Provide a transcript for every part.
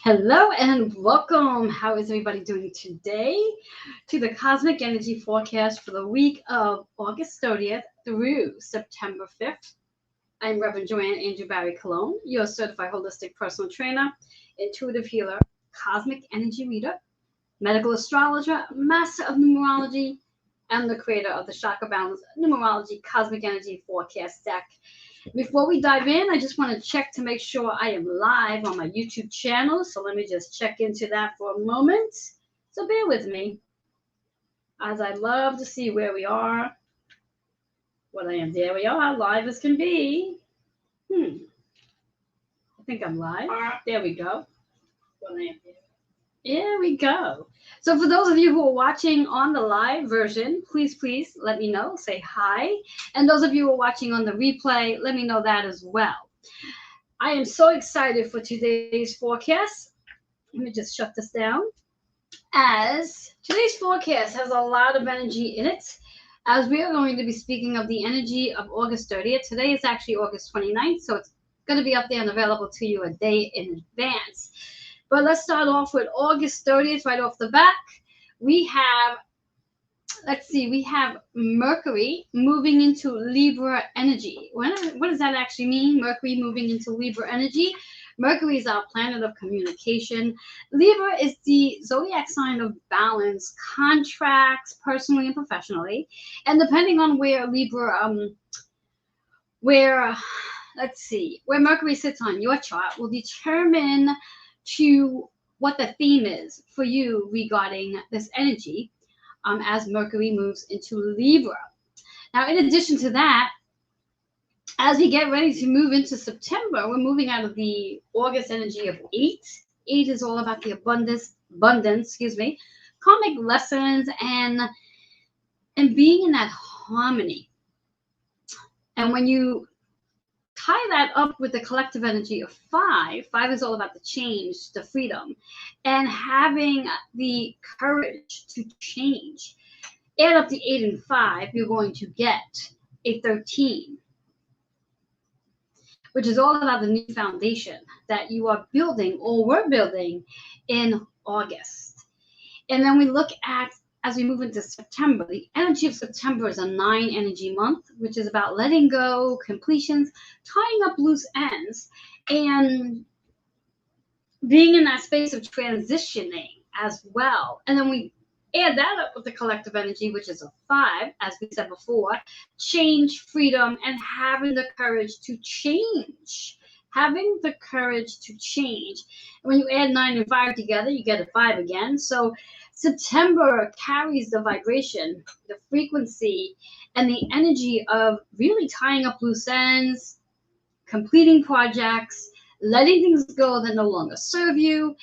Hello and welcome. How is everybody doing today to the cosmic energy forecast for the week of August 30th through September 5th? I'm Reverend Joanne Angel Barry Cologne, your certified holistic personal trainer, intuitive healer, cosmic energy reader, medical astrologer, master of numerology, and the creator of the Chakra Balance Numerology Cosmic Energy Forecast deck. Before we dive in, I just want to check to make sure I am live on my YouTube channel. So let me just check into that for a moment. So bear with me, as I love to see where we are. What I am. There we are, live as can be. I think I'm live. There we go. What I am there. There we go. So for those of you who are watching on the live version, please let me know. Say hi. And those of you who are watching on the replay, let me know that as well. I am so excited for today's forecast. Let me just shut this down. As today's forecast has a lot of energy in it, as we are going to be speaking of the energy of August 30th. Today is actually August 29th, so it's going to be up there and available to you a day in advance. But let's start off with August 30th right off the back. We have Mercury moving into Libra energy. What does that actually mean? Mercury moving into Libra energy. Mercury is our planet of communication. Libra is the zodiac sign of balance, contracts, personally and professionally. And depending on where where Mercury sits on your chart will determine to what the theme is for you regarding this energy as Mercury moves into Libra. Now, in addition to that, as we get ready to move into September, we're moving out of the August energy of 8. 8 is all about the abundance, karmic lessons, and being in that harmony. And when you tie that up with the collective energy of 5 is all about the change, the freedom, and having the courage to change. Add up the 8 and 5, you're going to get a 13, which is all about the new foundation that you are building or were building in August. And then we look at, as we move into September, the energy of September is a 9 energy month, which is about letting go, completions, tying up loose ends, and being in that space of transitioning as well. And then we add that up with the collective energy, which is a 5, as we said before, change, freedom, and having the courage to change. Having the courage to change. And when you add 9 and 5 together, you get a 5 again. So September carries the vibration, the frequency, and the energy of really tying up loose ends, completing projects, letting things go that no longer serve you,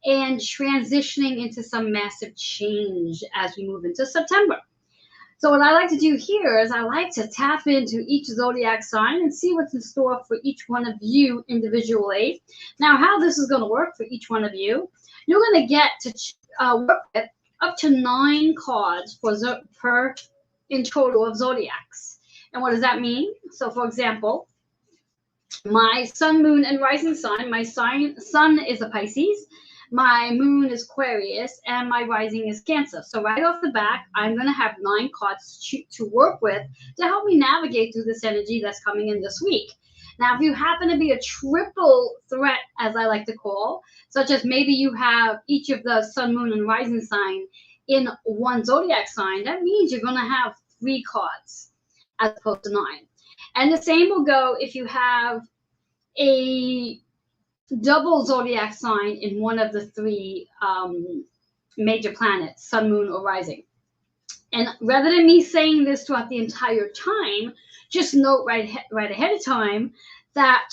and transitioning into some massive change as we move into September. So what I like to do here is I like to tap into each zodiac sign and see what's in store for each one of you individually. Now, how this is going to work for each one of you, you're going to get to work with up to 9 cards per in total of zodiacs. And what does that mean? So, for example, my sun, moon, and rising sign, my sun is a Pisces, my moon is Aquarius, and my rising is Cancer. So right off the back, I'm going to have 9 cards to work with to help me navigate through this energy that's coming in this week. Now, if you happen to be a triple threat, as I like to call, such as maybe you have each of the sun, moon, and rising sign in one zodiac sign, that means you're going to have 3 cards as opposed to 9. And the same will go if you have a double zodiac sign in one of the 3 major planets, sun, moon, or rising. And rather than me saying this throughout the entire time, just note right ahead of time that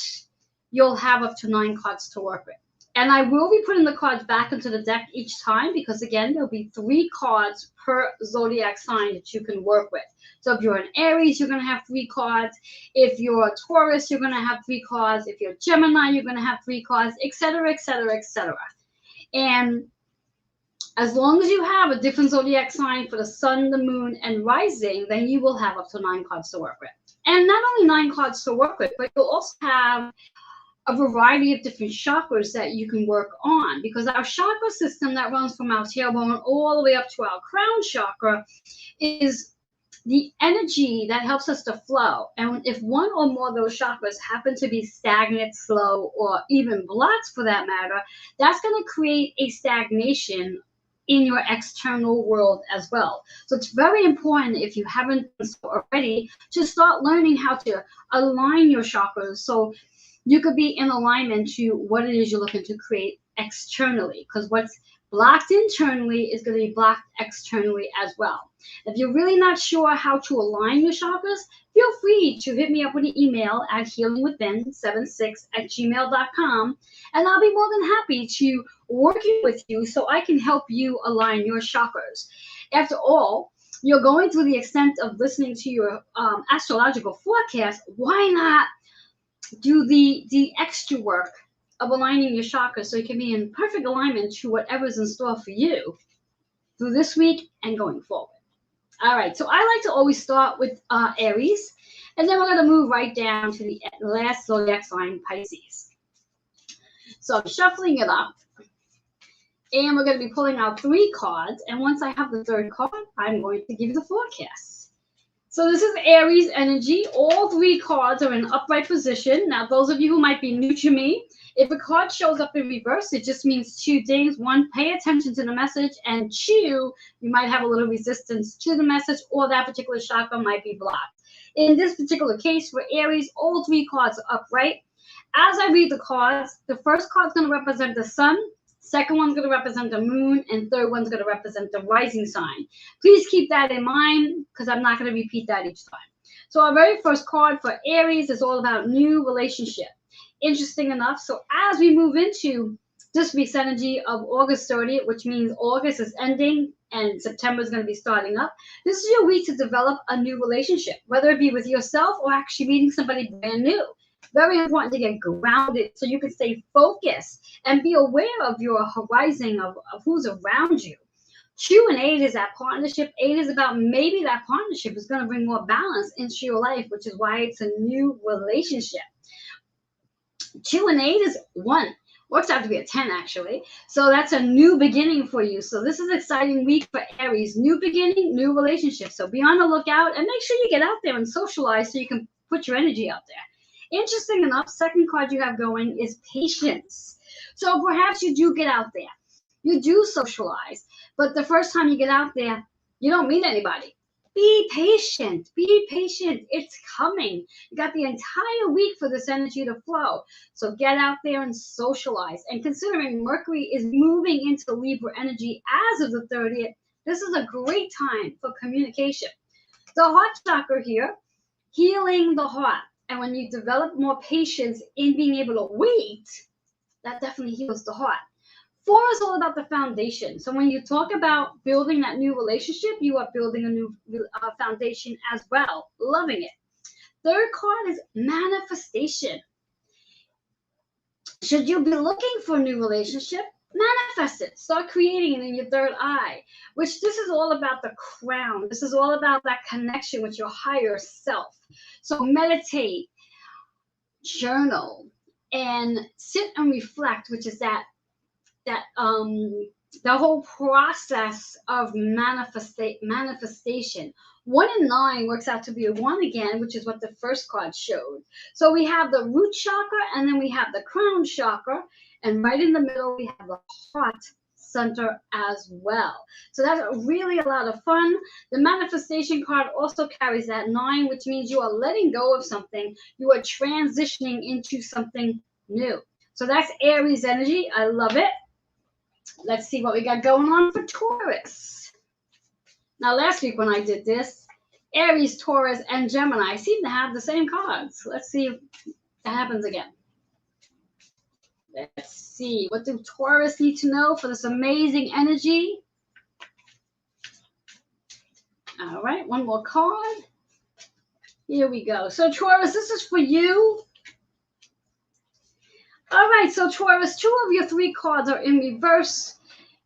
you'll have up to 9 cards to work with. And I will be putting the cards back into the deck each time because, again, there'll be 3 cards per zodiac sign that you can work with. So if you're an Aries, you're going to have 3 cards. If you're a Taurus, you're going to have 3 cards. If you're Gemini, you're going to have 3 cards, etc., etc., etc. And as long as you have a different zodiac sign for the sun, the moon, and rising, then you will have up to 9 cards to work with. And not only 9 cards to work with, but you'll also have a variety of different chakras that you can work on, because our chakra system that runs from our tailbone all the way up to our crown chakra is the energy that helps us to flow. And if one or more of those chakras happen to be stagnant, slow, or even blocked for that matter, that's going to create a stagnation in your external world as well. So it's very important, if you haven't done so already, to start learning how to align your chakras so you could be in alignment to what it is you're looking to create externally, because what's blocked internally is going to be blocked externally as well. If you're really not sure how to align your chakras, feel free to hit me up with an email at healingwithin76@gmail.com, and I'll be more than happy to work with you so I can help you align your chakras. After all, you're going through the extent of listening to your astrological forecast. Why not do the extra work of aligning your chakras so you can be in perfect alignment to whatever's in store for you through this week and going forward? All right, so I like to always start with Aries, and then we're going to move right down to the last zodiac sign, Pisces. So I'm shuffling it up, and we're going to be pulling out 3 cards, and once I have the 3rd card, I'm going to give you the forecast. So this is Aries energy. All 3 cards are in upright position. Now, those of you who might be new to me, if a card shows up in reverse, it just means 2 things. 1, pay attention to the message, and 2, you might have a little resistance to the message, or that particular chakra might be blocked. In this particular case, for Aries, all 3 cards are upright. As I read the cards, the first card is going to represent the sun, second one's going to represent the moon, and third one's going to represent the rising sign. Please keep that in mind, because I'm not going to repeat that each time. So our very first card for Aries is all about new relationship. Interesting enough, so as we move into this week's energy of August 30th, which means August is ending and September is going to be starting up, this is your week to develop a new relationship, whether it be with yourself or actually meeting somebody brand new. Very important to get grounded so you can stay focused and be aware of your horizon of who's around you. 2 and 8 is that partnership. 8 is about maybe that partnership is going to bring more balance into your life, which is why it's a new relationship. 2 and 8 is 1. Works out to be a 10, actually. So that's a new beginning for you. So this is an exciting week for Aries. New beginning, new relationship. So be on the lookout and make sure you get out there and socialize so you can put your energy out there. Interesting enough, second card you have going is patience. So perhaps you do get out there. You do socialize. But the first time you get out there, you don't meet anybody. Be patient. Be patient. It's coming. You got the entire week for this energy to flow. So get out there and socialize. And considering Mercury is moving into Libra energy as of the 30th, this is a great time for communication. The heart chakra here, healing the heart. And when you develop more patience in being able to wait, that definitely heals the heart. 4 is all about the foundation. So when you talk about building that new relationship, you are building a new foundation as well. Loving it. 3rd card is manifestation. Should you be looking for a new relationship? Manifest it. Start creating it in your 3rd eye, which this is all about the crown. This is all about that connection with your higher self. So meditate, journal, and sit and reflect, which is the whole process of manifestation. 1 and 9 works out to be a 1 again, which is what the first card showed. So we have the root chakra, and then we have the crown chakra, and right in the middle we have the heart center as well. So that's really a lot of fun. The manifestation card also carries that 9, which means you are letting go of something. You are transitioning into something new. So that's Aries energy. I love it. Let's see what we got going on for Taurus. Now, last week when I did this, Aries, Taurus, and Gemini seem to have the same cards. Let's see if that happens again. Let's see. What do Taurus need to know for this amazing energy? All right, one more card. Here we go. So, Taurus, this is for you. All right, so Taurus, 2 of your 3 cards are in reverse.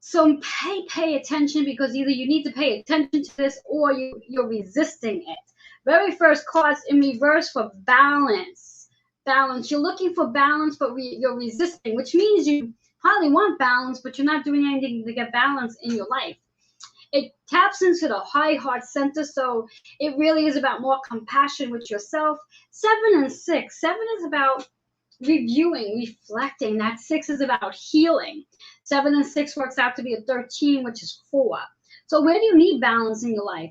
So pay attention, because either you need to pay attention to this or you're resisting it. Very first card's in reverse for balance. Balance. You're looking for balance, but you're resisting, which means you probably want balance, but you're not doing anything to get balance in your life. It taps into the high heart center, so it really is about more compassion with yourself. 7 and 6. 7 is about reviewing, reflecting. That 6 is about healing. 7 and 6 works out to be a 13, which is 4. So where do you need balance in your life?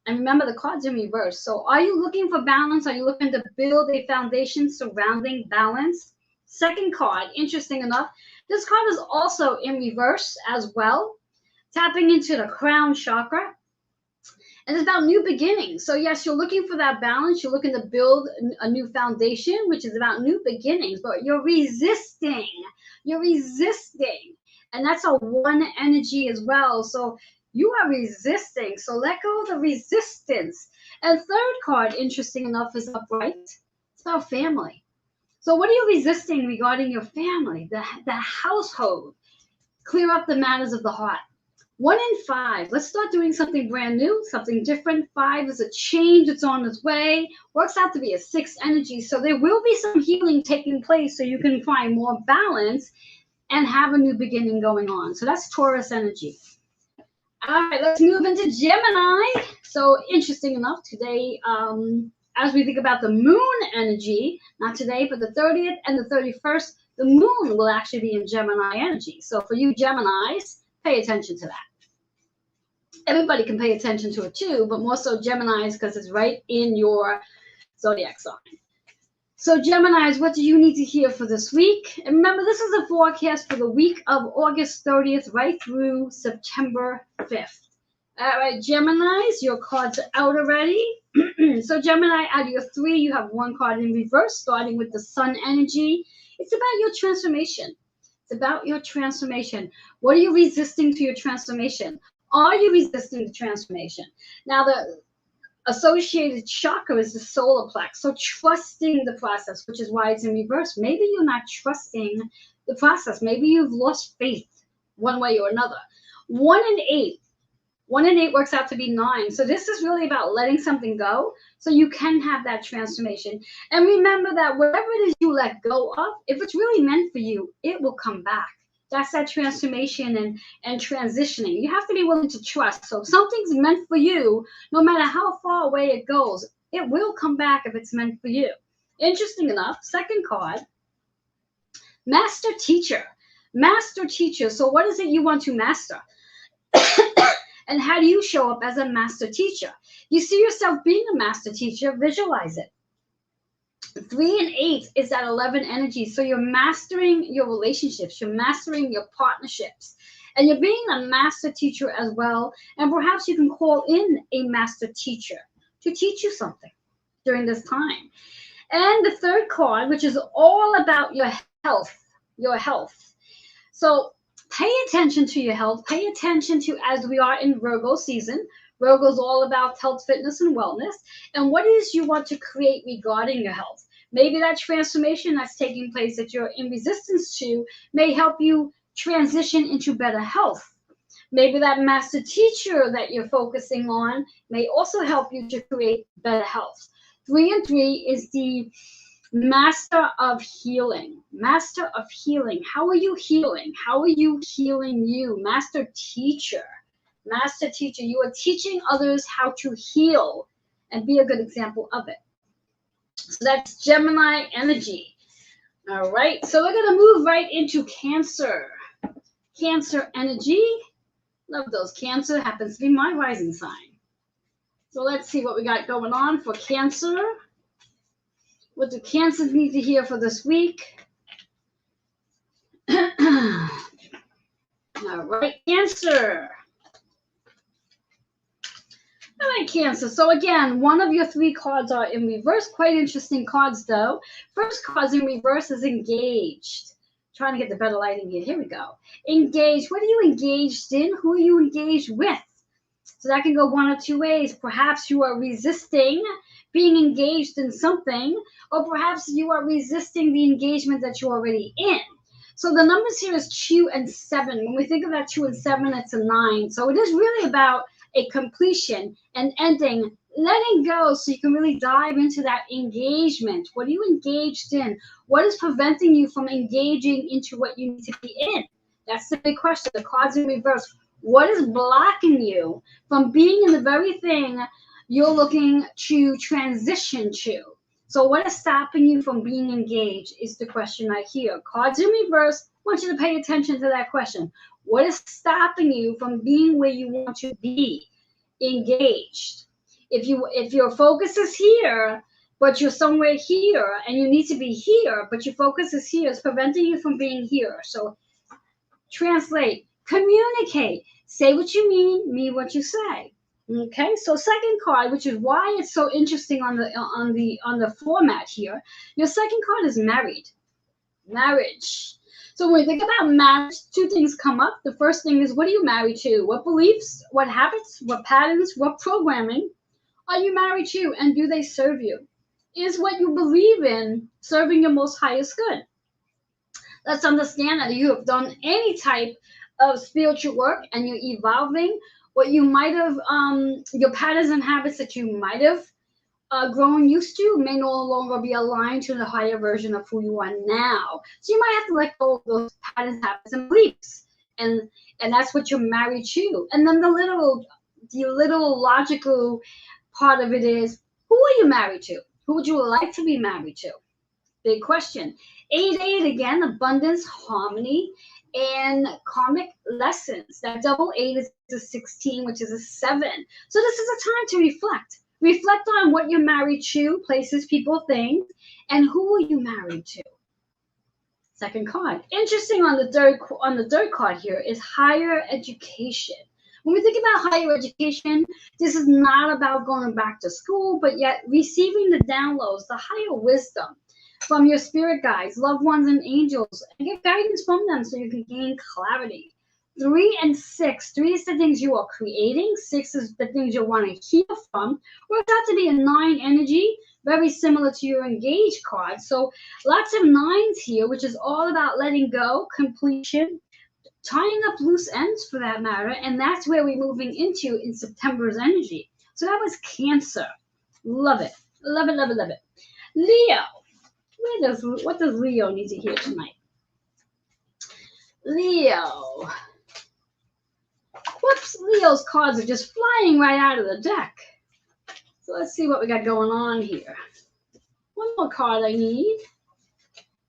And remember, the card's in reverse. So are you looking for balance? Are you looking to build a foundation surrounding balance? Second card, interesting enough, this card is also in reverse as well, tapping into the crown chakra. And it's about new beginnings. So yes, you're looking for that balance. You're looking to build a new foundation, which is about new beginnings, but you're resisting. You're resisting. And that's a 1 energy as well. So you are resisting. So let go of the resistance. And third card, interesting enough, is upright. It's about family. So what are you resisting regarding your family, the household? Clear up the matters of the heart. 1 and 5. Let's start doing something brand new, something different. 5 is a change. It's on its way. Works out to be a 6 energy. So there will be some healing taking place so you can find more balance and have a new beginning going on. So that's Taurus energy. All right, let's move into Gemini. So interesting enough, today, as we think about the moon energy, not today, but the 30th and the 31st, the moon will actually be in Gemini energy. So for you Geminis, pay attention to that. Everybody can pay attention to it too, but more so Geminis because it's right in your zodiac sign. So Geminis, what do you need to hear for this week? And remember, this is a forecast for the week of August 30th right through September 5th. All right, Geminis, your cards are out already. So Gemini, out of your 3, you have 1 card in reverse, starting with the sun energy. It's about your transformation. It's about your transformation. What are you resisting to your transformation? Are you resisting the transformation? Now, the associated chakra is the solar plex. So trusting the process, which is why it's in reverse. Maybe you're not trusting the process. Maybe you've lost faith one way or another. 1 and 8. 1 and 8 works out to be 9. So this is really about letting something go so you can have that transformation. And remember that whatever it is you let go of, if it's really meant for you, it will come back. That's that transformation and transitioning. You have to be willing to trust. So if something's meant for you, no matter how far away it goes, it will come back if it's meant for you. Interesting enough, second card, Master Teacher. Master Teacher. So what is it you want to master? And how do you show up as a master teacher? You see yourself being a master teacher, visualize it. 3 and 8 is that 11 energy. So you're mastering your relationships, you're mastering your partnerships, and you're being a master teacher as well. And perhaps you can call in a master teacher to teach you something during this time. And the third card, which is all about your health, your health. So pay attention to your health. Pay attention to, as we are in Virgo season. Virgo is all about health, fitness, and wellness. And what is you want to create regarding your health? Maybe that transformation that's taking place that you're in resistance to may help you transition into better health. Maybe that master teacher that you're focusing on may also help you to create better health. 3 and 3 is the Master of Healing. Master of Healing. How are you healing? How are you healing you? Master Teacher. Master Teacher. You are teaching others how to heal and be a good example of it. So that's Gemini energy. All right. So we're going to move right into Cancer. Cancer energy. Love those. Cancer happens to be my rising sign. So let's see what we got going on for Cancer. What do Cancers need to hear for this week? All right, Cancer. All right, Cancer. So again, one of your 3 cards are in reverse. Quite interesting cards, though. First card in reverse is engaged. Trying to get the better lighting here. Here we go. Engaged. What are you engaged in? Who are you engaged with? So that can go one of 2 ways. Perhaps you are resisting being engaged in something, or perhaps you are resisting the engagement that you're already in. So the numbers here is 2 and 7. When we think about 2 and 7, it's a 9. So it is really about a completion and ending letting go so you can really dive into that engagement. What are you engaged in? What is preventing you from engaging into what you need to be in? That's the big question. The cards in reverse. What is blocking you from being in the very thing you're looking to transition to? So what is stopping you from being engaged is the question right here. Cards in reverse. I want you to pay attention to that question. What is stopping you from being where you want to be? Engaged. If your focus is here, but you're somewhere here and you need to be here, but your focus is here, it's preventing you from being here. So translate, communicate, say what you mean what you say. Okay, so second card, which is why it's so interesting on the format here. Your second card is married, marriage. So when we think about marriage, two things come up. The first thing is, what are you married to? What beliefs, what habits, what patterns, what programming are you married to, and do they serve you? Is what you believe in serving your most highest good? Let's understand that you have done any type of spiritual work and you're evolving. What you might have, your patterns and habits that you might have grown used to may no longer be aligned to the higher version of who you are now. So you might have to let go of those patterns, habits, and beliefs, and that's what you're married to. And then the little logical part of it is, who are you married to? Who would you like to be married to? Big question. 8 again, abundance, harmony, and karmic lessons. That double 8 is a 16, which is a 7. So this is a time to reflect. Reflect on what you're married to, places, people, things, and who are you married to? Second card. Interesting on the third card here is higher education. When we think about higher education, this is not about going back to school, but yet receiving the downloads, the higher wisdom from your spirit guides, loved ones, and angels, and get guidance from them so you can gain clarity. 3 and 6. 3 is the things you are creating. 6 is the things you want to heal from. Works out to be a 9 energy, very similar to your engaged card. So lots of 9s here, which is all about letting go, completion, tying up loose ends for that matter. And that's where we're moving into in September's energy. So that was Cancer. Love it. Love it, love it, love it. Leo. What does Leo need to hear tonight? Leo. Whoops, Leo's cards are just flying right out of the deck. So let's see what we got going on here. One more card I need.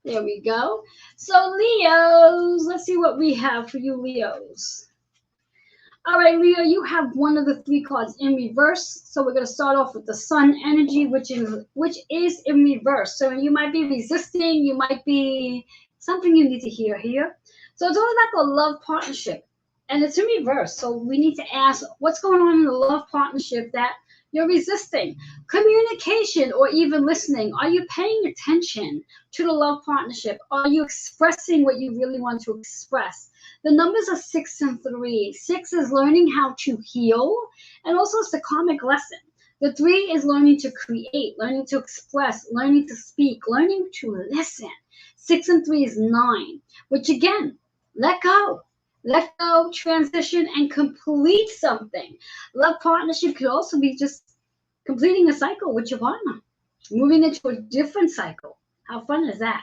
There we go. So Leos, let's see what we have for you Leos. All right, Leo, you have one of the 3 cards in reverse. So we're going to start off with the sun energy, which is in reverse. So you might be resisting. You might be something you need to hear here. So it's all about the love partnership. And it's in reverse. So we need to ask, what's going on in the love partnership that you're resisting? Communication or even listening. Are you paying attention to the love partnership? Are you expressing what you really want to express? The numbers are 6 and 3. 6 is learning how to heal, and also it's the karmic lesson. The 3 is learning to create, learning to express, learning to speak, learning to listen. 6 and 3 is 9, which again, let go. Let go, transition, and complete something. Love partnership could also be just completing a cycle with your partner, moving into a different cycle. How fun is that?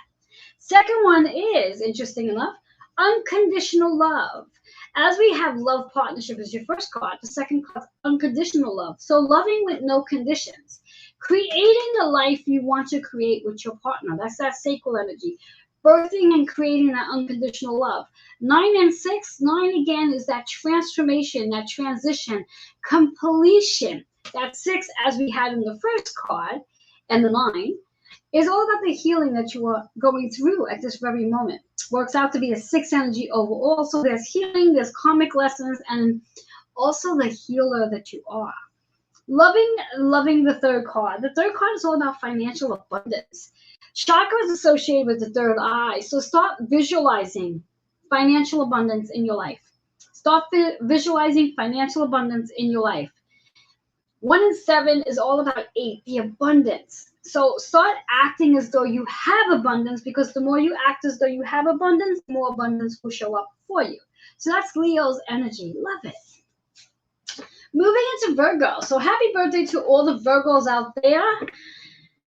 Second one is, interesting enough, unconditional love. As we have love partnership as your first card, the second card is unconditional love. So loving with no conditions. Creating the life you want to create with your partner. That's that sacral energy. Birthing and creating that unconditional love. 9 and 6. 9 again is that transformation, that transition, completion. That 6, as we had in the first card, and the 9, is all about the healing that you are going through at this very moment. Works out to be a 6 energy overall. So there's healing, there's karmic lessons, and also the healer that you are. Loving the third card. The third card is all about financial abundance. Chakra is associated with the third eye. So start visualizing financial abundance in your life. Start visualizing financial abundance in your life. 1 and 7 is all about 8, the abundance. So start acting as though you have abundance, because the more you act as though you have abundance, the more abundance will show up for you. So that's Leo's energy. Love it. Moving into Virgo. So happy birthday to all the Virgos out there.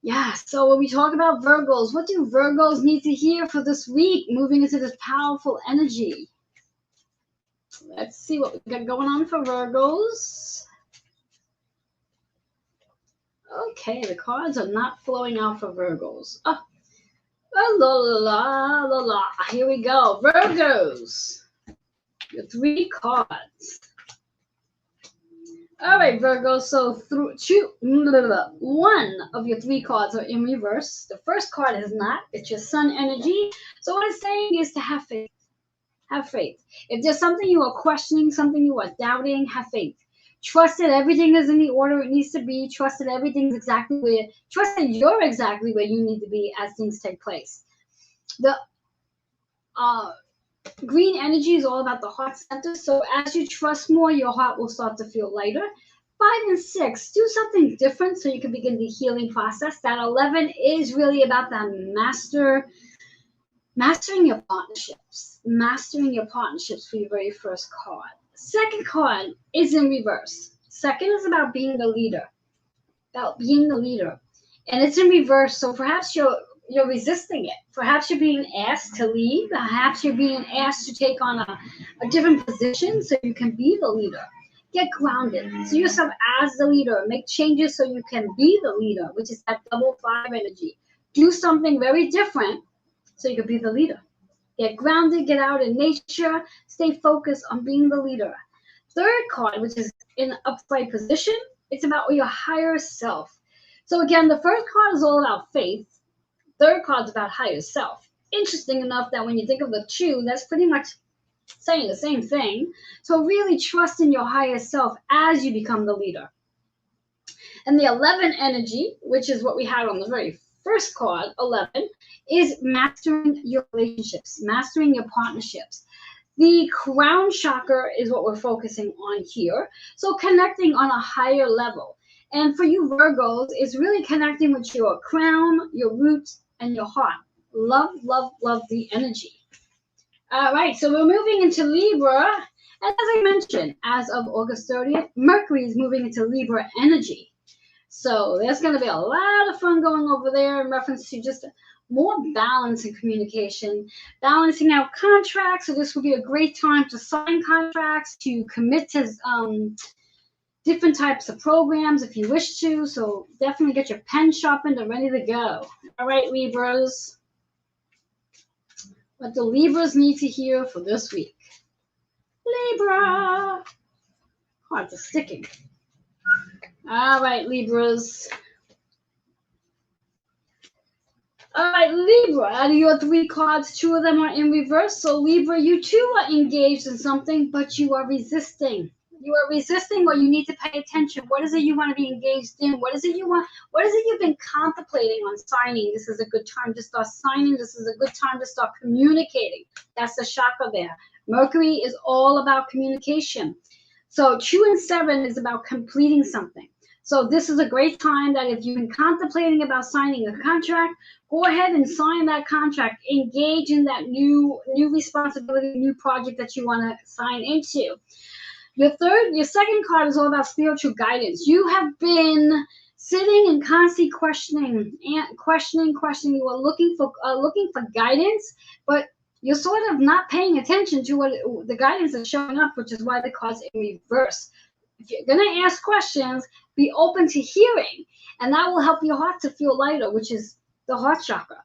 Yeah, so when we talk about Virgos, what do Virgos need to hear for this week, moving into this powerful energy? Let's see what we got going on for Virgos. Okay, the cards are not flowing out for Virgos. Oh, la la la la. Here we go. Virgos. Your 3 cards. All right, Virgo. So one of your 3 cards are in reverse. The first card is not. It's your sun energy. So what it's saying is to have faith. Have faith. If there's something you are questioning, something you are doubting, have faith. Trust that everything is in the order it needs to be. Trust that everything's exactly where. Trust that you're exactly where you need to be as things take place. The green energy is all about the heart center. So as you trust more, your heart will start to feel lighter. 5 and 6, do something different so you can begin the healing process. That 11 is really about that mastering your partnerships. Mastering your partnerships for your very first card. Second card is in reverse. Second is about being the leader. About being the leader. And it's in reverse, so perhaps you're resisting it. Perhaps you're being asked to leave. Perhaps you're being asked to take on a different position so you can be the leader. Get grounded. See yourself as the leader. Make changes so you can be the leader, which is that double 5 energy. Do something very different so you can be the leader. Get grounded, get out in nature, stay focused on being the leader. Third card, which is in upright position, it's about your higher self. So again, the first card is all about faith. Third card's about higher self. Interesting enough that when you think of the 2, that's pretty much saying the same thing. So really trust in your higher self as you become the leader. And the 11 energy, which is what we had on the very first card, 11, is mastering your relationships, mastering your partnerships. The crown chakra is what we're focusing on here. So connecting on a higher level. And for you Virgos, it's really connecting with your crown, your roots, and your heart. Love, love, love the energy. All right, so we're moving into Libra. And as I mentioned, as of August 30th, Mercury is moving into Libra energy. So there's going to be a lot of fun going over there in reference to just more balance in communication, balancing out contracts. So this will be a great time to sign contracts, to commit to different types of programs if you wish to. So definitely get your pen sharpened and ready to go. All right, Libras. What do Libras need to hear for this week? Libra. Hearts are sticking. All right, Libras. All right, Libra, out of your 3 cards, 2 of them are in reverse. So Libra, you too are engaged in something, but you are resisting. You are resisting, or you need to pay attention. What is it you want to be engaged in? What is it you want? What is it you've been contemplating on signing? This is a good time to start signing. This is a good time to start communicating. That's the chakra there. Mercury is all about communication. So 2 and 7 is about completing something. So this is a great time that if you've been contemplating about signing a contract, go ahead and sign that contract. Engage in that new responsibility, new project that you want to sign into. Your second card is all about spiritual guidance. You have been sitting and constantly questioning. You are looking for guidance, but you're sort of not paying attention to what the guidance is showing up, which is why the card's in reverse. If you're going to ask questions, be open to hearing, and that will help your heart to feel lighter, which is the heart chakra.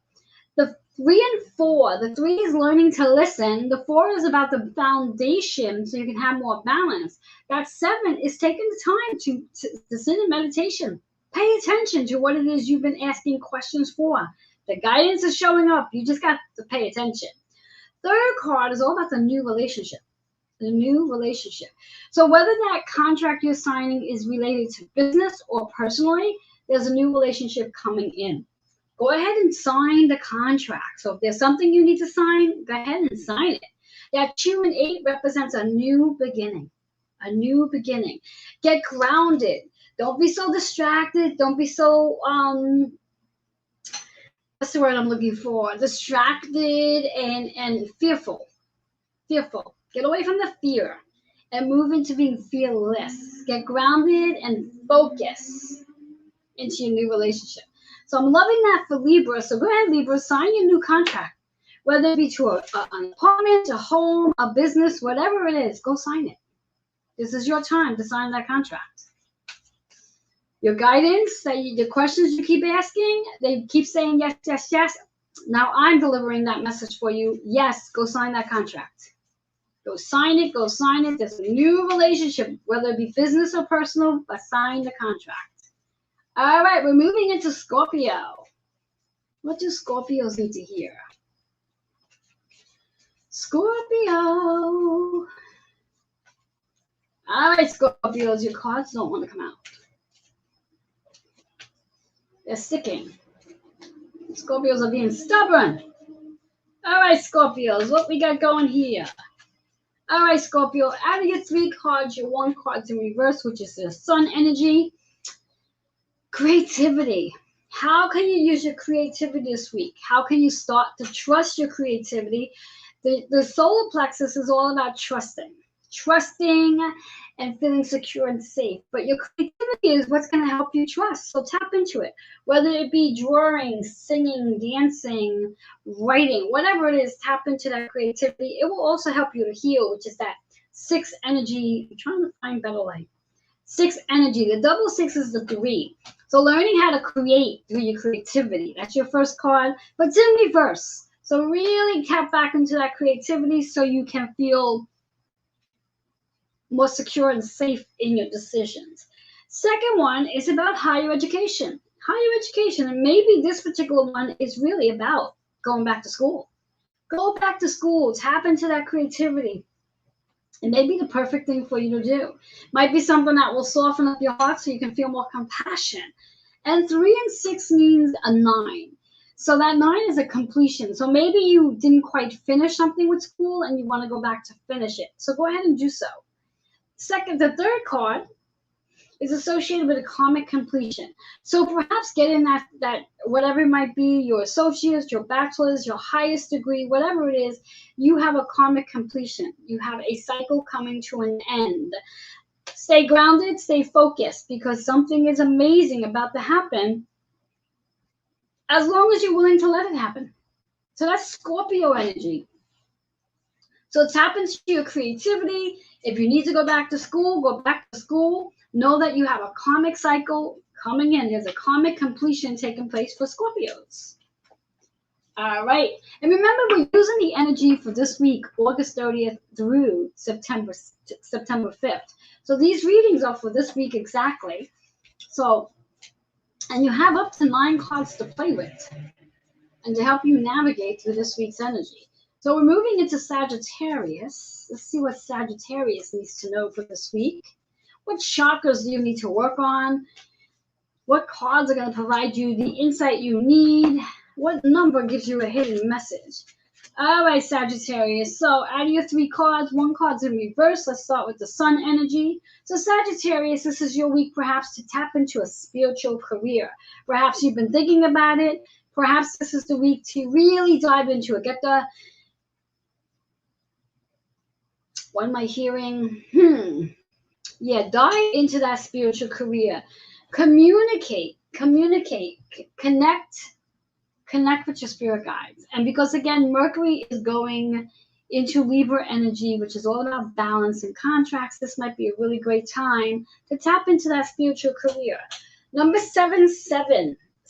The 3 and 4, the 3 is learning to listen. The 4 is about the foundation, so you can have more balance. That 7 is taking the time to sit in meditation. Pay attention to what it is you've been asking questions for. The guidance is showing up. You just got to pay attention. Third card is all about the new relationship. The new relationship. So whether that contract you're signing is related to business or personally, there's a new relationship coming in. Go ahead and sign the contract. So if there's something you need to sign, go ahead and sign it. That 2 and 8 represents a new beginning. A new beginning. Get grounded. Don't be so distracted. Don't be so what's the word I'm looking for? Distracted and fearful. Fearful. Get away from the fear and move into being fearless. Get grounded and focus into your new relationship. So I'm loving that for Libra. So go ahead, Libra, sign your new contract. Whether it be to an apartment, a home, a business, whatever it is, go sign it. This is your time to sign that contract. Your guidance, the questions you keep asking, they keep saying yes, yes, yes. Now I'm delivering that message for you. Yes, go sign that contract. Go sign it, go sign it. There's a new relationship, whether it be business or personal, but sign the contract. All right, we're moving into Scorpio. What do Scorpios need to hear? Scorpio. All right, Scorpios, your cards don't want to come out. They're sticking. Scorpios are being stubborn. All right, Scorpios, what we got going here? All right, Scorpio, out of your 3 cards, your 1 card's in reverse, which is the sun energy. Creativity. How can you use your creativity this week? How can you start to trust your creativity? The solar plexus is all about trusting and feeling secure and safe. But your creativity is what's going to help you trust. So tap into it. Whether it be drawing, singing, dancing, writing, whatever it is, tap into that creativity. It will also help you to heal, which is that 6 energy. I'm trying to find better light. 6 energy. The double 6 is the 3. So learning how to create through your creativity. That's your first card, but it's in reverse. So really tap back into that creativity so you can feel more secure and safe in your decisions. Second one is about higher education. Higher education, and maybe this particular one is really about going back to school. Go back to school, tap into that creativity. It may be the perfect thing for you to do. Might be something that will soften up your heart so you can feel more compassion. And 3 and 6 means a 9. So that 9 is a completion. So maybe you didn't quite finish something with school and you want to go back to finish it. So go ahead and do so. The third card is associated with a karmic completion. So perhaps getting that whatever it might be, your associates, your bachelor's, your highest degree, whatever it is, you have a karmic completion. You have a cycle coming to an end. Stay grounded, stay focused, because something is amazing about to happen as long as you're willing to let it happen. So that's Scorpio energy. So tap into your creativity. If you need to go back to school, go back to school. Know that you have a karmic cycle coming in. There's a karmic completion taking place for Scorpios. All right. And remember, we're using the energy for this week, August 30th through September 5th. So these readings are for this week exactly. So, and you have up to 9 cards to play with and to help you navigate through this week's energy. So we're moving into Sagittarius. Let's see what Sagittarius needs to know for this week. What chakras do you need to work on? What cards are going to provide you the insight you need? What number gives you a hidden message? All right, Sagittarius. So out of your 3 cards, 1 card's in reverse. Let's start with the sun energy. So Sagittarius, this is your week perhaps to tap into a spiritual career. Perhaps you've been thinking about it. Perhaps this is the week to really dive into it. What am I hearing? Yeah, dive into that spiritual career. Communicate, connect with your spirit guides. And because again, Mercury is going into Libra energy, which is all about balance and contracts, this might be a really great time to tap into that spiritual career. Number 7.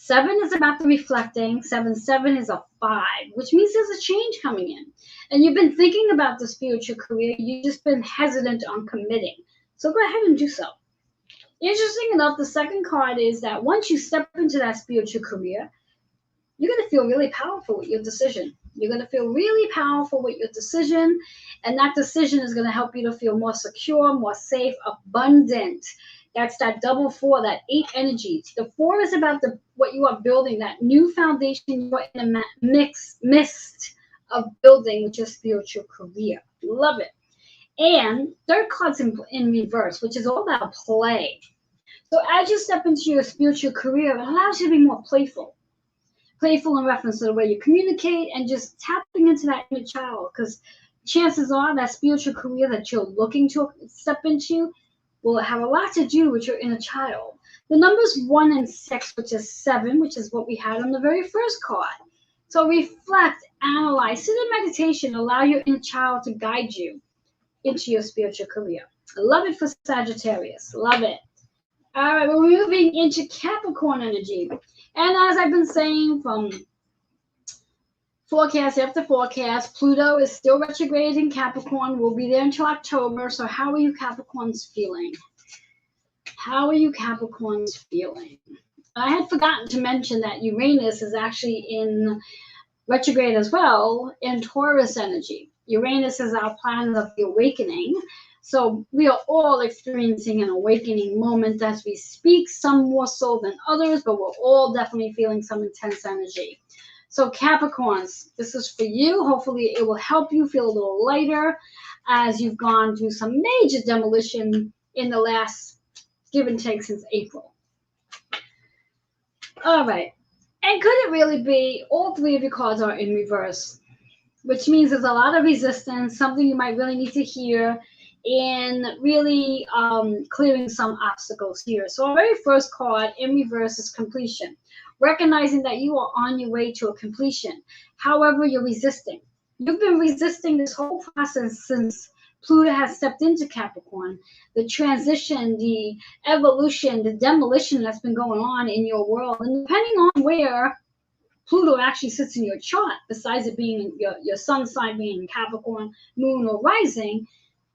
7 is about the reflecting. 7 is a 5, which means there's a change coming in. And you've been thinking about the spiritual career. You've just been hesitant on committing. So go ahead and do so. Interesting enough, the second card is that once you step into that spiritual career, you're going to feel really powerful with your decision. You're going to feel really powerful with your decision. And that decision is going to help you to feel more secure, more safe, abundant. That's that double 4, that 8 energy. The 4 is about what you are building, that new foundation you're in a midst of building with your spiritual career. Love it. And third card's in reverse, which is all about play. So as you step into your spiritual career, it allows you to be more playful. Playful in reference to the way you communicate and just tapping into that inner child, because chances are that spiritual career that you're looking to step into will have a lot to do with your inner child. The numbers 1 and 6, which is 7, which is what we had on the very first card. So reflect, analyze, sit in meditation, allow your inner child to guide you into your spiritual career. I love it for Sagittarius. Love it. All right, we're moving into Capricorn energy. And as I've been saying from forecast after forecast, Pluto is still retrograde in Capricorn. We'll be there until October. So how are you Capricorns feeling? How are you Capricorns feeling? I had forgotten to mention that Uranus is actually in retrograde as well in Taurus energy. Uranus is our planet of the awakening. So we are all experiencing an awakening moment as we speak, some more so than others, but we're all definitely feeling some intense energy. So Capricorns, this is for you. Hopefully it will help you feel a little lighter as you've gone through some major demolition in the last give and take since April. All right. And could it really be all three of your cards are in reverse, which means there's a lot of resistance, something you might really need to hear, and really clearing some obstacles here. So our very first card in reverse is completion, recognizing that you are on your way to a completion. However, you're resisting. You've been resisting this whole process since Pluto has stepped into Capricorn. The transition, the evolution, the demolition that's been going on in your world. And depending on where Pluto actually sits in your chart, besides it being your sun sign being Capricorn, moon, or rising,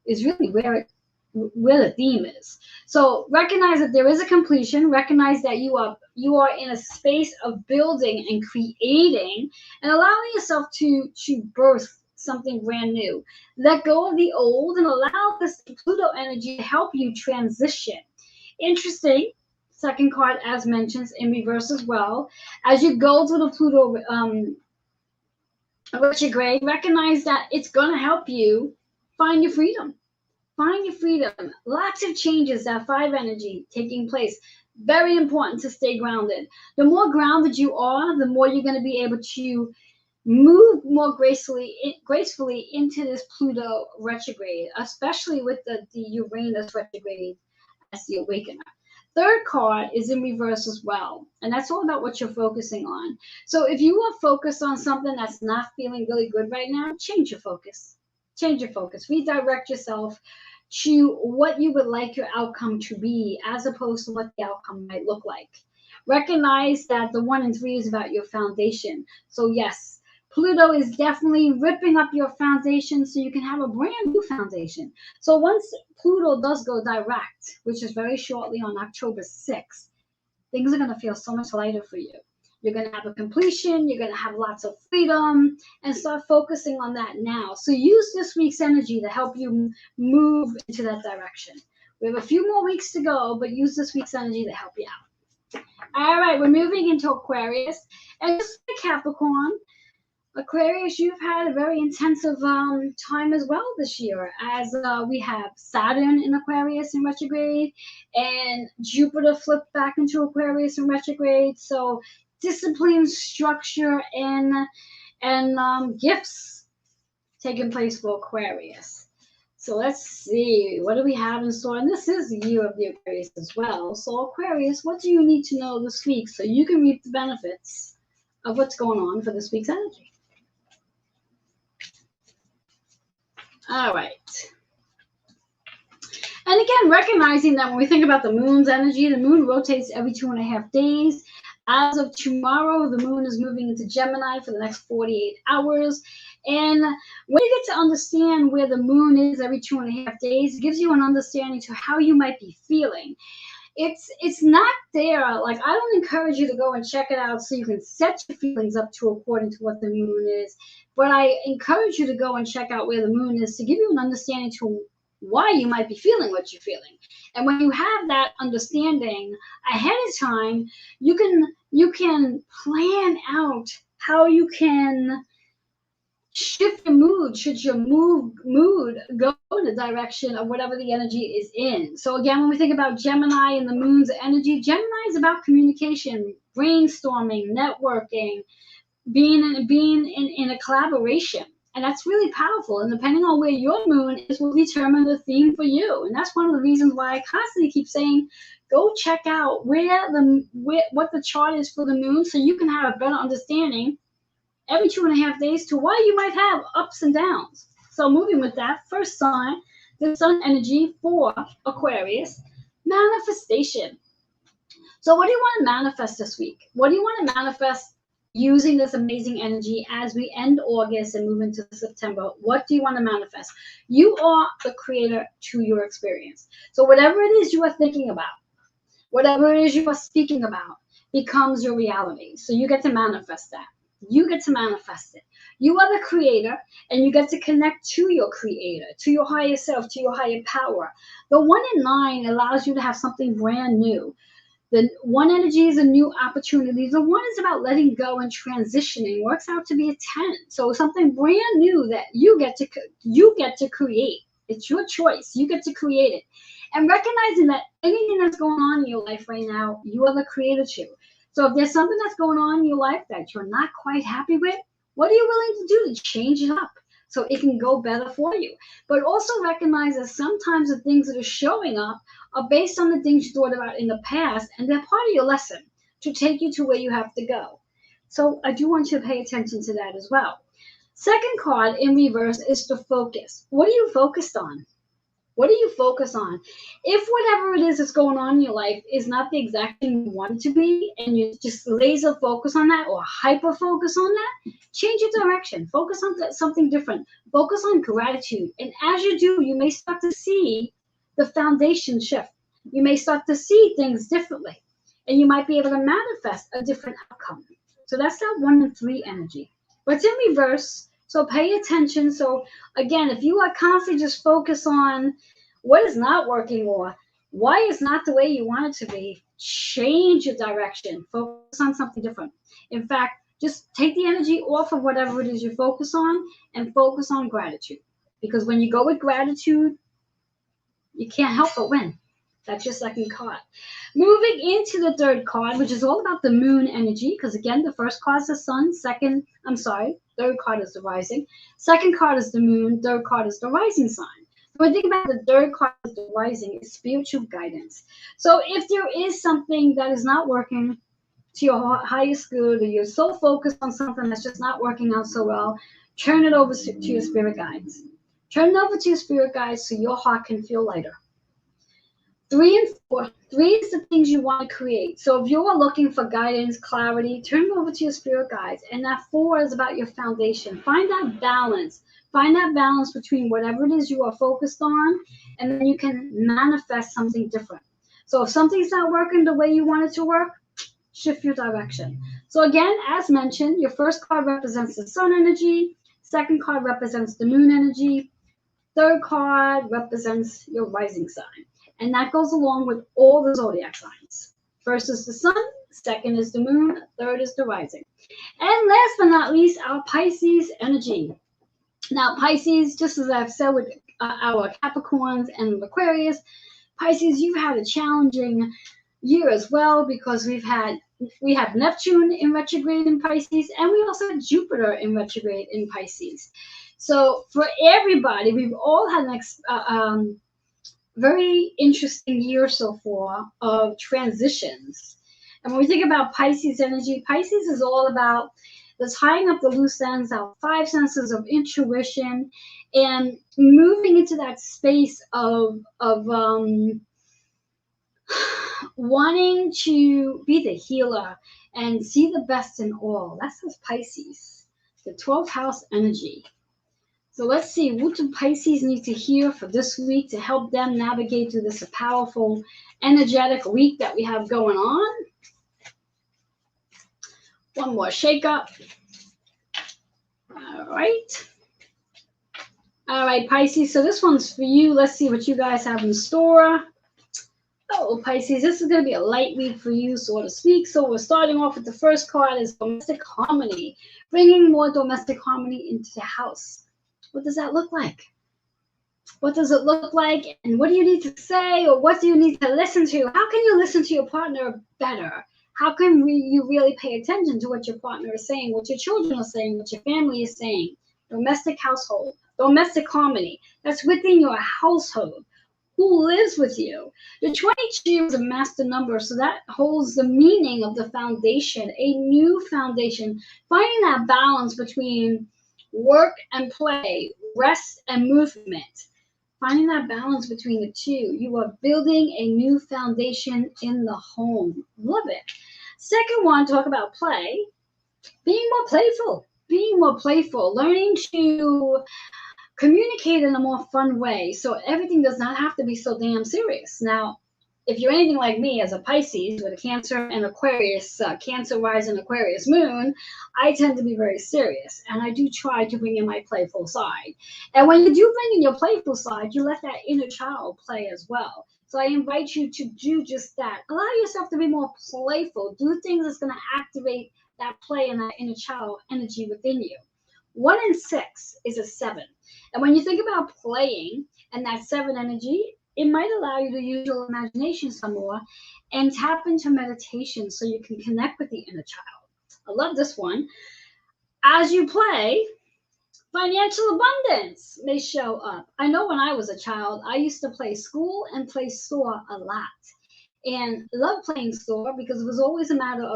is really where the theme is. So recognize that there is a completion. Recognize that you are in a space of building and creating and allowing yourself to birth something brand new. Let go of the old and allow this Pluto energy to help you transition. Interesting. Second card, as mentioned, in reverse as well. As you go through the Pluto retrograde, recognize that it's going to help you find your freedom. Find your freedom. Lots of changes, that 5 energy taking place. Very important to stay grounded. The more grounded you are, the more you're going to be able to move more gracefully into this Pluto retrograde, especially with the Uranus retrograde as the awakener. Third card is in reverse as well, and that's all about what you're focusing on. So if you are focused on something that's not feeling really good right now, change your focus. Change your focus. Redirect yourself to what you would like your outcome to be, as opposed to what the outcome might look like. Recognize that the 1 and 3 is about your foundation. So yes, Pluto is definitely ripping up your foundation so you can have a brand new foundation. So once Pluto does go direct, which is very shortly on October 6th, things are going to feel so much lighter for you. You're going to have a completion. You're going to have lots of freedom, and start focusing on that now. So use this week's energy to help you move into that direction. We have a few more weeks to go, but use this week's energy to help you out. All right, we're moving into Aquarius. And just like Capricorn, Aquarius, you've had a very intensive time as well this year, as we have Saturn in Aquarius in retrograde, and Jupiter flipped back into Aquarius in retrograde. So discipline, structure, and gifts taking place for Aquarius. So let's see, what do we have in store? And this is the year of the Aquarius as well. So Aquarius, what do you need to know this week so you can reap the benefits of what's going on for this week's energy? All right. And again, recognizing that when we think about the moon's energy, the moon rotates every 2.5 days. As of tomorrow, the moon is moving into Gemini for the next 48 hours. And when you get to understand where the moon is every 2.5 days, it gives you an understanding to how you might be feeling. It's not there. Like, I don't encourage you to go and check it out so you can set your feelings up to according to what the moon is. But I encourage you to go and check out where the moon is to give you an understanding to why you might be feeling what you're feeling. And when you have that understanding ahead of time, you can plan out how you can shift your mood should your mood go in the direction of whatever the energy is in. So again, when we think about Gemini and the moon's energy, Gemini is about communication, brainstorming, networking, being in a collaboration. And that's really powerful. And depending on where your moon is will determine the theme for you. And that's one of the reasons why I constantly keep saying, go check out what the chart is for the moon so you can have a better understanding every 2.5 days to why you might have ups and downs. So moving with that, first sign, the sun energy for Aquarius, manifestation. So what do you want to manifest this week? What do you want to manifest using this amazing energy as we end August and move into September? What do you want to manifest? You are the creator to your experience. So whatever it is you are thinking about, whatever it is you are speaking about, becomes your reality. So you get to manifest that. You get to manifest it. You are the creator, and you get to connect to your creator, to your higher self, to your higher power. The 1 in 9 allows you to have something brand new. The 1 energy is a new opportunity. The 1 is about letting go and transitioning. Works out to be a 10. So something brand new that you get to create. It's your choice. You get to create it. And recognizing that anything that's going on in your life right now, you are the creator to. So if there's something that's going on in your life that you're not quite happy with, what are you willing to do to change it up so it can go better for you? But also recognize that sometimes the things that are showing up are based on the things you thought about in the past, and they're part of your lesson to take you to where you have to go. So I do want you to pay attention to that as well. Second card in reverse is the focus. What are you focused on? What do you focus on? If whatever it is that's going on in your life is not the exact thing you want it to be, and you just laser focus on that or hyper focus on that, change your direction. Focus on something different. Focus on gratitude. And as you do, you may start to see the foundation shift. You may start to see things differently, and you might be able to manifest a different outcome. So that's that 1 and 3 energy. But it's in reverse. So pay attention. So again, if you are constantly just focused on what is not working or why it's not the way you want it to be, change your direction. Focus on something different. In fact, just take the energy off of whatever it is you focus on and focus on gratitude. Because when you go with gratitude, you can't help but win. That's your second card. Moving into the third card, which is all about the moon energy, because again, the first card is the sun, third card is the rising. Second card is the moon, third card is the rising sign. So when I think about the third card is the rising, it's spiritual guidance. So if there is something that is not working to your highest good, or you're so focused on something that's just not working out so well, turn it over to your spirit guides. Turn it over to your spirit guides so your heart can feel lighter. 3 and 4. 3 is the things you want to create. So if you are looking for guidance, clarity, turn it over to your spirit guides. And that 4 is about your foundation. Find that balance. Find that balance between whatever it is you are focused on, and then you can manifest something different. So if something's not working the way you want it to work, shift your direction. So again, as mentioned, your first card represents the sun energy. Second card represents the moon energy. Third card represents your rising sign. And that goes along with all the zodiac signs. First is the sun, second is the moon, third is the rising. And last but not least, our Pisces energy. Now, Pisces, just as I've said with our Capricorns and Aquarius, Pisces, you've had a challenging year as well, because we have Neptune in retrograde in Pisces, and we also have Jupiter in retrograde in Pisces. So for everybody, we've all had an very interesting year so far of transitions. And when we think about Pisces energy, Pisces is all about the tying up the loose ends, our 5 senses of intuition, and moving into that space of wanting to be the healer and see the best in all. That's Pisces, the 12th house energy. So let's see, what do Pisces need to hear for this week to help them navigate through this powerful, energetic week that we have going on? One more shake up. All right, Pisces. So this one's for you. Let's see what you guys have in store. Oh, Pisces, this is going to be a light week for you, so to speak. So we're starting off with the first card is domestic harmony, bringing more domestic harmony into the house. What does that look like? What does it look like? And what do you need to say, or what do you need to listen to? How can you listen to your partner better? How can you really pay attention to what your partner is saying, what your children are saying, what your family is saying? domestic household, domestic harmony. That's within your household. Who lives with you? The 22 is a master number, so that holds the meaning of the foundation, a new foundation. Finding that balance between work and play, rest and movement. Finding that balance between the two. You are building a new foundation in the home. Love it. Second one, talk about play. Being more playful. Being more playful. Learning to communicate in a more fun way, so everything does not have to be so damn serious. Now, if you're anything like me as a Pisces with a Cancer and Aquarius, Cancer rising Aquarius moon, I tend to be very serious, and I do try to bring in my playful side. And when you do bring in your playful side, you let that inner child play as well. So I invite you to do just that. Allow yourself to be more playful. Do things that's going to activate that play and that inner child energy within you. 1 and 6 is a 7. And when you think about playing and that 7 energy, it might allow you to use your imagination some more and tap into meditation so you can connect with the inner child. I love this one. As you play, financial abundance may show up. I know when I was a child, I used to play school and play store a lot. And love playing store because it was always a matter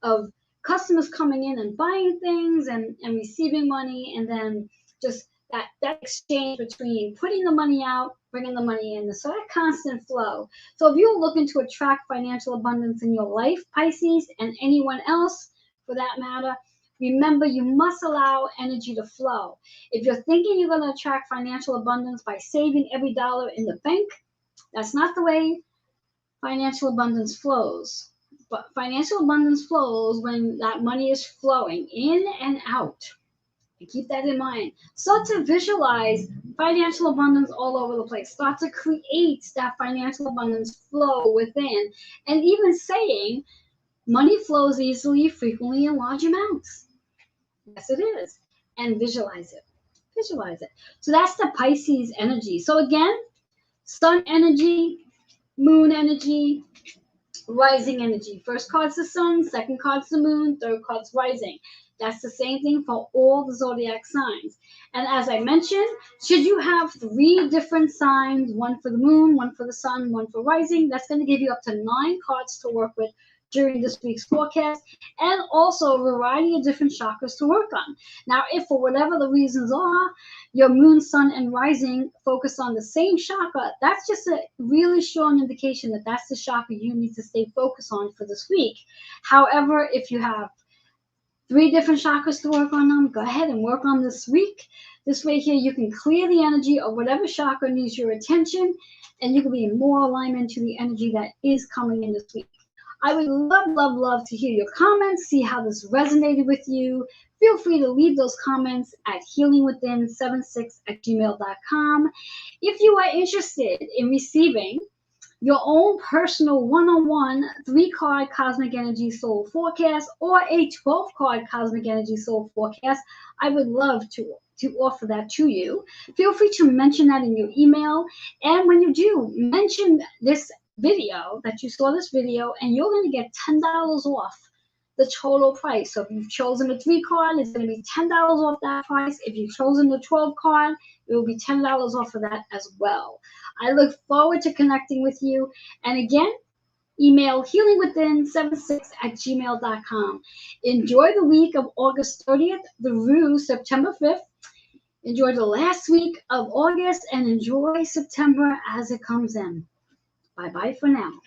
of customers coming in and buying things and receiving money, and then just that exchange between putting the money out, bringing the money in. So that constant flow. So if you're looking to attract financial abundance in your life, Pisces, and anyone else for that matter, remember you must allow energy to flow. If you're thinking you're going to attract financial abundance by saving every dollar in the bank, that's not the way financial abundance flows. But financial abundance flows when that money is flowing in and out. And keep that in mind. Start to visualize financial abundance all over the place. Start to create that financial abundance flow within. And even saying money flows easily, frequently, in large amounts. Yes, it is. And visualize it. Visualize it. So that's the Pisces energy. So again, sun energy, moon energy, rising energy. First card's the sun, second card's the moon, third card's rising. That's the same thing for all the zodiac signs. And as I mentioned, should you have 3 different signs, one for the moon, one for the sun, one for rising, that's going to give you up to 9 cards to work with during this week's forecast, and also a variety of different chakras to work on. Now, if for whatever the reasons are, your moon, sun, and rising focus on the same chakra, that's just a really strong indication that that's the chakra you need to stay focused on for this week. However, if you have 3 different chakras to work on them, go ahead and work on this week. This way here, you can clear the energy of whatever chakra needs your attention, and you can be in more alignment to the energy that is coming in this week. I would love to hear your comments, see how this resonated with you. Feel free to leave those comments at healingwithin76@gmail.com. If you are interested in receiving your own personal one-on-one 3-card Cosmic Energy Soul Forecast or a 12-card Cosmic Energy Soul Forecast, I would love to offer that to you. Feel free to mention that in your email. And when you do, mention this video, that you saw this video, and you're going to get $10 off the total price. So if you've chosen the 3-card, it's going to be $10 off that price. If you've chosen the 12-card, it will be $10 off of that as well. I look forward to connecting with you. And again, email healingwithin76@gmail.com. Enjoy the week of August 30th through September 5th. Enjoy the last week of August and enjoy September as it comes in. Bye-bye for now.